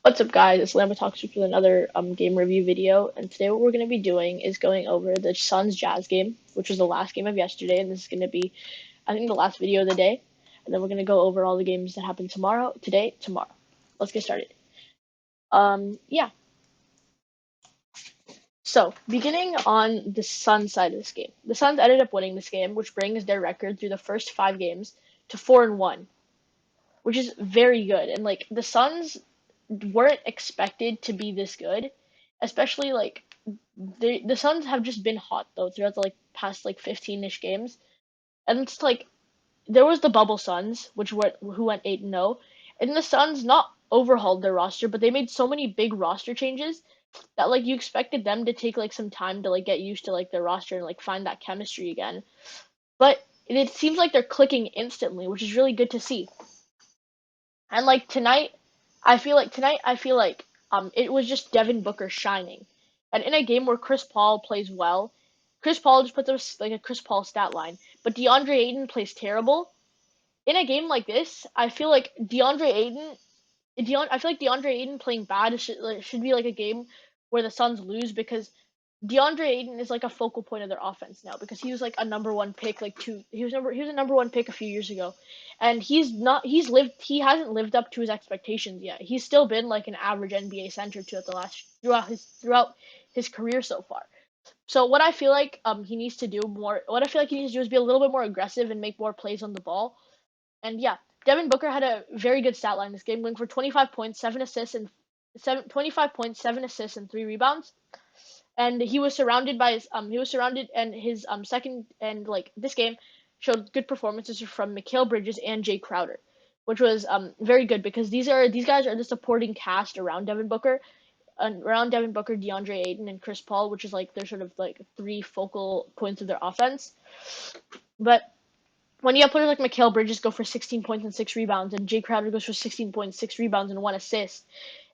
What's up, guys? It's Lamba Talks with another game review video, and today what we're going to be doing is going over the Suns Jazz game, which was the last game of yesterday, and this is going to be, I think, the last video of the day, and then we're going to go over all the games that happen tomorrow. Let's get started. Yeah. So, beginning on the Suns side of this game, the Suns ended up winning this game, which brings their record through the first 5 games to 4-1, which is very good, and like the Suns weren't expected to be this good, especially like the Suns have just been hot though throughout the like past like 15-ish games. And it's like there was the bubble Suns, who went 8-0, and the Suns not overhauled their roster, but they made so many big roster changes that like you expected them to take like some time to like get used to like their roster and like find that chemistry again. But it seems like they're clicking instantly, which is really good to see. And like tonight I feel like it was just Devin Booker shining. And in a game where Chris Paul plays well, Chris Paul just puts up like a Chris Paul stat line, but DeAndre Ayton plays terrible. In a game like this, I feel like I feel like DeAndre Ayton playing bad should be like a game where the Suns lose because DeAndre Ayton is like a focal point of their offense now because he was like a number one pick he was a number one pick a few years ago, and he hasn't lived up to his expectations yet. He's still been like an average NBA center throughout his career so far. So what I feel like he needs to do is be a little bit more aggressive and make more plays on the ball. And yeah, Devin Booker had a very good stat line this game, going for 25 points, 7 assists and 3 rebounds. And he was surrounded and his second and like this game showed good performances from Mikal Bridges and Jay Crowder, which was very good because these guys are the supporting cast around Devin Booker, DeAndre Ayton, and Chris Paul, which is like they're sort of like three focal points of their offense. But when you have players like Mikal Bridges go for 16 points and 6 rebounds, and Jay Crowder goes for 16 points, 6 rebounds, and 1 assist,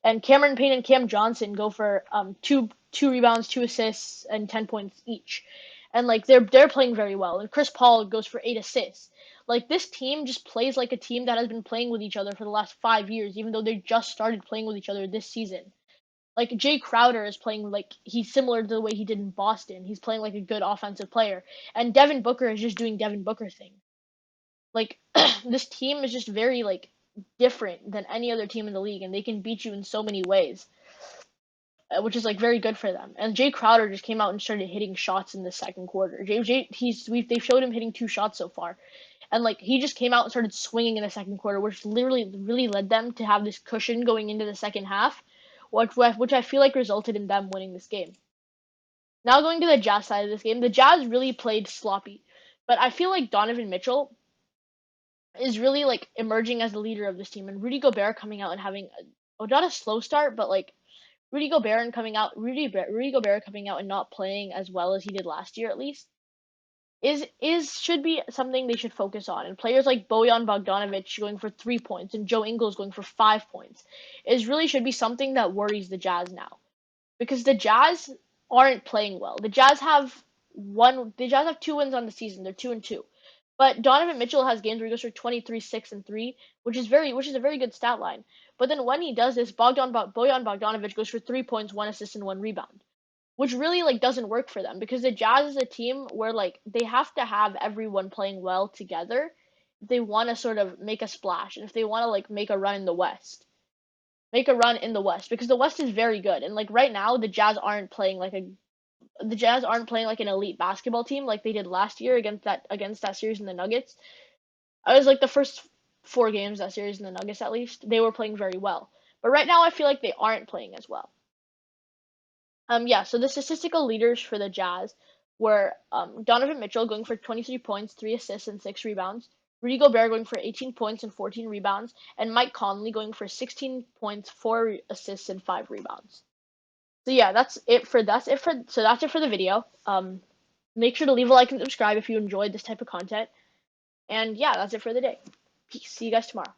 and Cameron Payne and Cam Johnson go for two rebounds, 2 assists, and 10 points each, and like they're playing very well. And Chris Paul goes for 8 assists. Like this team just plays like a team that has been playing with each other for the last 5 years, even though they just started playing with each other this season. Like Jay Crowder is playing like he's similar to the way he did in Boston. He's playing like a good offensive player, and Devin Booker is just doing Devin Booker things. Like this team is just very like different than any other team in the league, and they can beat you in so many ways, which is like very good for them. And Jay Crowder just came out and started hitting shots in the second quarter. They've showed him hitting 2 shots so far, and like he just came out and started swinging in the second quarter, which literally really led them to have this cushion going into the second half, which I feel like resulted in them winning this game. Now going to the Jazz side of this game, the Jazz really played sloppy, but I feel like Donovan Mitchell is really like emerging as the leader of this team, and Rudy Gobert coming out and having not a slow start, but like Rudy Gobert coming out and not playing as well as he did last year at least is should be something they should focus on. And players like Bojan Bogdanovic going for 3 points and Joe Ingles going for 5 points is really should be something that worries the Jazz now because the Jazz aren't playing well. The Jazz have 2 wins on the season. They're 2-2. But Donovan Mitchell has games where he goes for 23, 6, and 3, which is a very good stat line. But then when he does this, Bojan Bogdanovic goes for 3 points, 1 assist, and 1 rebound, which really like doesn't work for them because the Jazz is a team where like they have to have everyone playing well together if they want to sort of make a splash and if they want to like make a run in the West because the West is very good. And like right now, the Jazz aren't playing like an elite basketball team like they did last year against that series in the Nuggets. I was like the first 4 games that series in the Nuggets at least they were playing very well, but right now I feel like they aren't playing as well. Yeah. So the statistical leaders for the Jazz were Donovan Mitchell going for 23 points, 3 assists, and 6 rebounds. Rudy Gobert going for 18 points and 14 rebounds, and Mike Conley going for 16 points, 4 assists, and 5 rebounds. So yeah, that's it for the video. Make sure to leave a like and subscribe if you enjoyed this type of content. And yeah, that's it for the day. Peace. See you guys tomorrow.